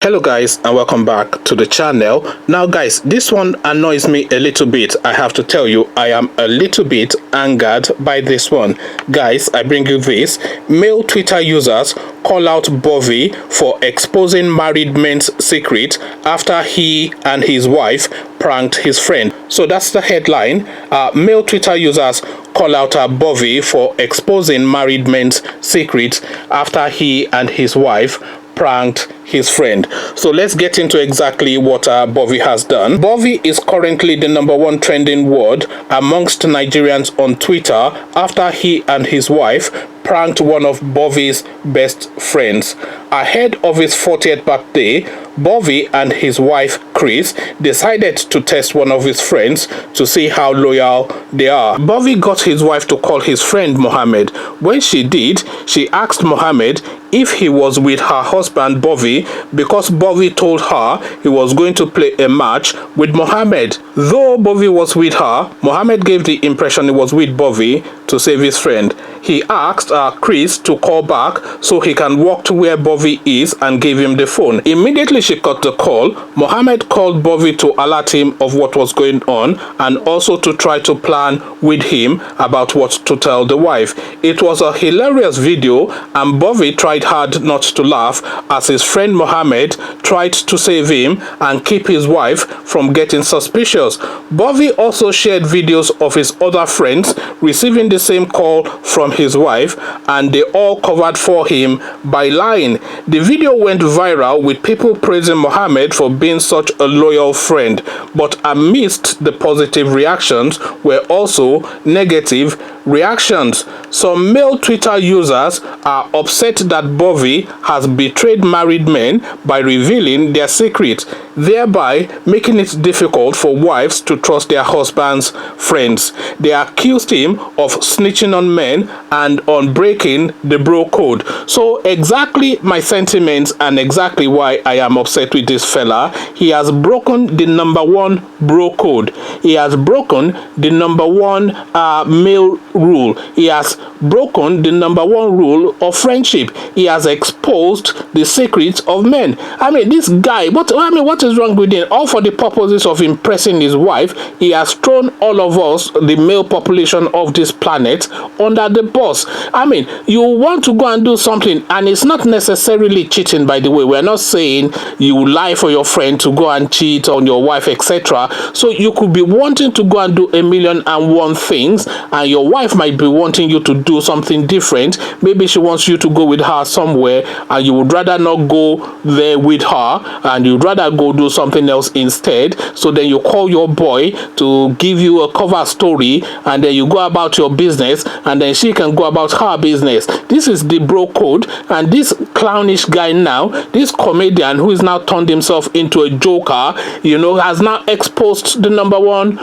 Hello guys, and welcome back to the channel. Now guys, this one annoys me a little bit. I have to tell you, I am a little bit angered by this one. Guys, I bring you this. Male Twitter users call out Bovi for exposing married men's secret after he and his wife pranked his friend. So that's the headline. Male Twitter users call out Bovi for exposing married men's secret after he and his wife pranked his friend. So let's get into exactly what Bovi has done. Bovi is currently the #1 trending word amongst Nigerians on Twitter after he and his wife pranked one of Bovi's best friends. Ahead of his 40th birthday, Bovi and his wife Chris decided to test one of his friends to see how loyal they are. Bovi got his wife to call his friend Mohammed. When she did, she asked Mohammed if he was with her husband Bovi because Bovi told her he was going to play a match with Mohammed. Though Bovi was with her, Mohammed gave the impression he was with Bovi to save his friend. He asked Chris to call back so he can walk to where Bovi is and gave him the phone. Immediately she cut the call, Mohammed called Bovi to alert him of what was going on and also to try to plan with him about what to tell the wife. It was a hilarious video and Bovi tried hard not to laugh as his friend Mohammed tried to save him and keep his wife from getting suspicious. Bovi also shared videos of his other friends receiving the same call from his wife and they all covered for him by lying. The video went viral with people praising Mohammed for being such a loyal friend, but amidst the positive reactions were also negative reactions. Some male Twitter users are upset that Bovi has betrayed married men by revealing their secret, thereby making it difficult for wives to trust their husbands' friends. They accused him of snitching on men and on breaking the bro code. So exactly my sentiments and exactly why I am upset with this fella. He has broken the #1 bro code. He has broken the #1 male rule. He has broken the #1 rule of friendship. He has exposed the secrets of men. I mean, this guy, what is wrong with him? All for the purposes of impressing his wife, he has thrown all of us, the male population of this planet, under the bus. I mean, you want to go and do something, and it's not necessarily cheating, by the way. We're not saying you lie for your friend to go and cheat on your wife, etc. So you could be wanting to go and do 1,000,001 things, and your wife might be wanting you to do something different. Maybe she wants you to go with her somewhere, and you would rather not go there with her, and you'd rather go do something else instead. So then you call your boy to give you a cover story, and then you go about your business, and then she can go about her business. This is the bro code, and this clownish guy now, this comedian who is now turned himself into a joker, has now exposed the #1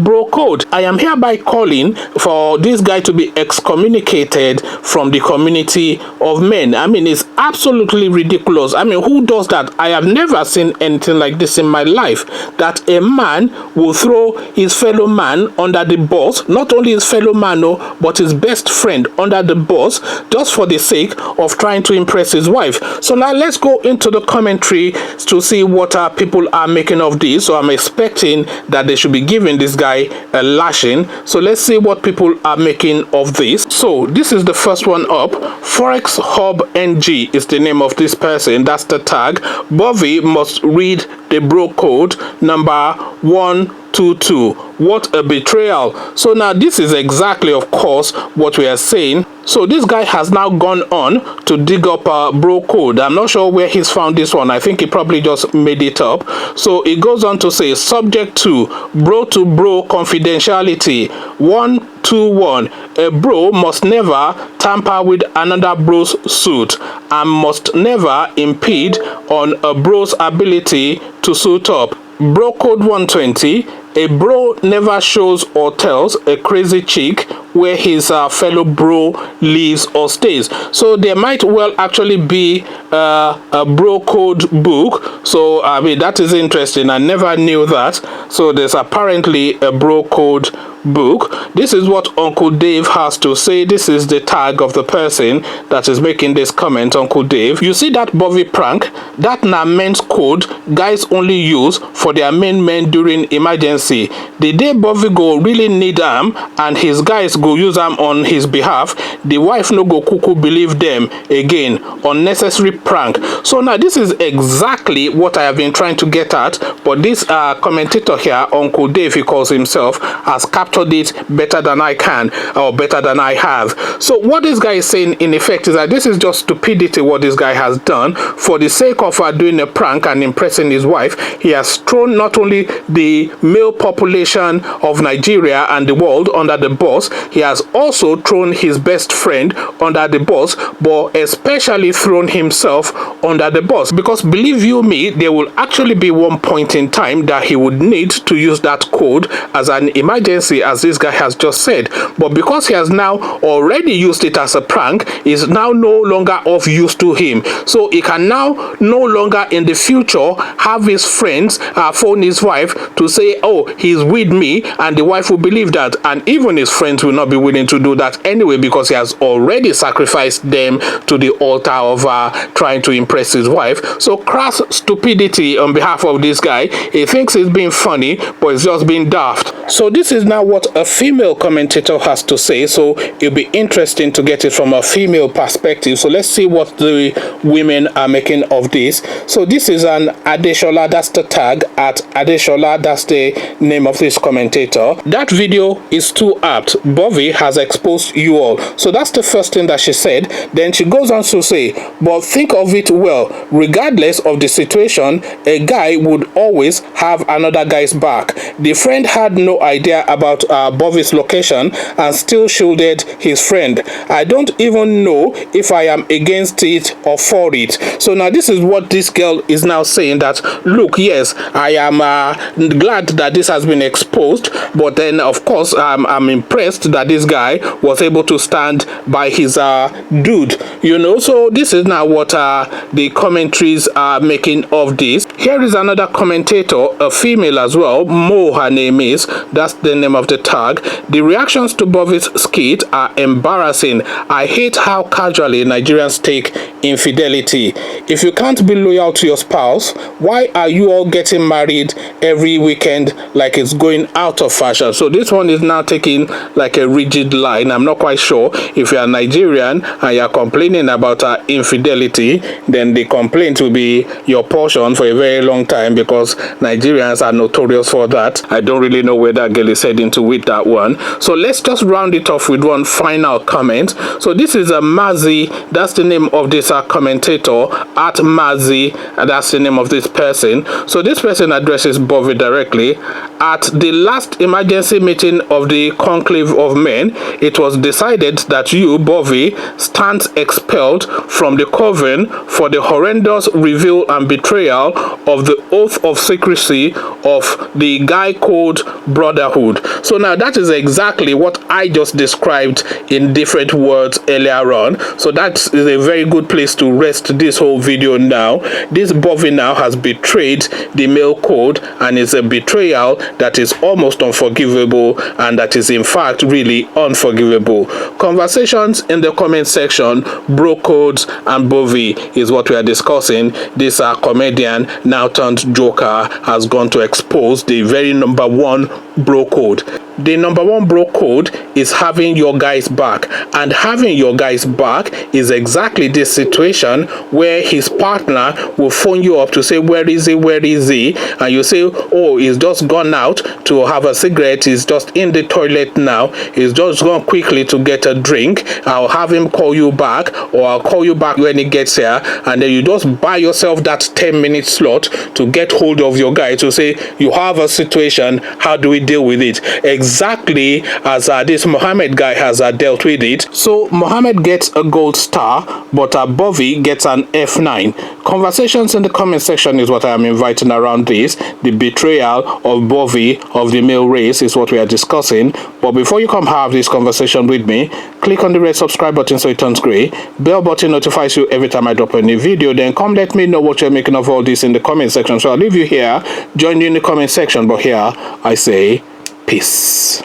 bro code. I am hereby calling for this guy to be excommunicated from the community of men. I mean, it's absolutely ridiculous. I mean, who does that? I have never seen anything like this in my life, that a man will throw his fellow man under the bus, not only his fellow man, but his best friend under the bus, just for the sake of trying to impress his wife. So now let's go into the commentary to see what people are making of this. So I'm expecting that they should be giving this guy a lashing. So let's see what people are making of this. So this is the first one up. Forex Hub NG is the name of this person. That's the tag. Bovi must read the bro code #122. What a betrayal. So now this is exactly, of course, what we are saying. So this guy has now gone on to dig up a bro code. I'm not sure where he's found this one. I think he probably just made it up. So it goes on to say, subject to bro confidentiality 121. A bro must never tamper with another bro's suit and must never impede on a bro's ability to suit up. Bro code 120. A bro never shows or tells a crazy chick where his fellow bro lives or stays. So there might well actually be a bro code book. So I mean, that is interesting. I never knew that. So there's apparently a bro code book. This is what Uncle Dave has to say. This is the tag of the person that is making this comment. Uncle Dave, you see that Bovi prank? That na men's code guys only use for their main men during emergency. The day Bovi go really need them and his guys go use them on his behalf, the wife no go cuckoo believe them again. Unnecessary prank. So now this is exactly what I have been trying to get at, but this commentator here, Uncle Dave, he calls himself, has captured it better than I can, or better than I have. So what this guy is saying in effect is that this is just stupidity what this guy has done. For the sake of doing a prank and impressing his wife, he has thrown not only the male population of Nigeria and the world under the bus, he has also thrown his best friend under the bus, but especially thrown himself under the bus, because believe you me, there will actually be one point in time that he would need to use that code as an emergency, as this guy has just said. But because he has now already used it as a prank, is now no longer of use to him. So he can now no longer in the future have his friends phone his wife to say, oh, he's with me, and the wife will believe that, and even his friends will not be willing to do that anyway, because he has already sacrificed them to the altar of trying to impress his wife. So crass stupidity on behalf of this guy. He thinks he's being funny, but it's just being daft. So this is now what a female commentator has to say. So it'll be interesting to get it from a female perspective. So let's see what the women are making of this. So this is an Adeshola, that's the tag at Adeshola, that's the name of this commentator. That video is too apt. Bovi has exposed you all. So that's the first thing that she said. Then she goes on to say, but think of it well, regardless of the situation, a guy would always have another guy's back. The friend had no idea about Bovi's location and still shielded his friend. I don't even know if I am against it or for it. So now this is what this girl is now saying, that look, yes, I am glad that this has been exposed, but then of course I'm impressed that this guy was able to stand by his dude, you know. So this is now what the commentaries are making of this. Here is another commentator, a female as well, Mo her name is, that's the name of the tag. The reactions to Bovi's skit are embarrassing. I hate how casually Nigerians take infidelity. If you can't be loyal to your spouse, why are you all getting married every weekend like it's going out of fashion? So this one is now taking like a rigid line. I'm not quite sure if you're Nigerian and you're complaining about infidelity, then the complaint will be your portion for a very long time, because Nigerians are notorious for that. I don't really know where that girl is heading to with that one. So let's just round it off with one final comment. So this is a Mazi, that's the name of this commentator, at Mazi, and that's the name of this person. So this person addresses Bovi directly. At the last emergency meeting of the conclave of men, it was decided that you, Bovi, stands expelled from the coven for the horrendous reveal and betrayal of the oath of secrecy of the guy called brotherhood. So now that is exactly what I just described in different words earlier on. So that is a very good place to rest this whole video now. This Bovi now has betrayed the male code, and is a betrayal that is almost unforgivable, and that is in fact really unforgivable. Conversations in the comment section, bro codes and Bovi is what we are discussing. This comedian now turned joker has gone to expose the very number one bro code. The number one bro code is having your guys back, and having your guys back is exactly this situation where his partner will phone you up to say, where is he, and you say, oh, he's just gone out to have a cigarette, he's just in the toilet now, he's just gone quickly to get a drink, I'll have him call you back, or I'll call you back when he gets here. And then you just buy yourself that 10-minute slot to get hold of your guy to say, you have a situation, how do we deal with it? Exactly exactly as this Mohammed guy has dealt with it. So Mohammed gets a gold star, but Bovi gets an F9. Conversations in the comment section is what I am inviting around this. The betrayal of Bovi of the male race is what we are discussing. But before you come have this conversation with me, click on the red subscribe button so it turns gray. Bell button notifies you every time I drop a new video. Then come let me know what you're making of all this in the comment section. So I'll leave you here. Join you in the comment section. But here I say peace.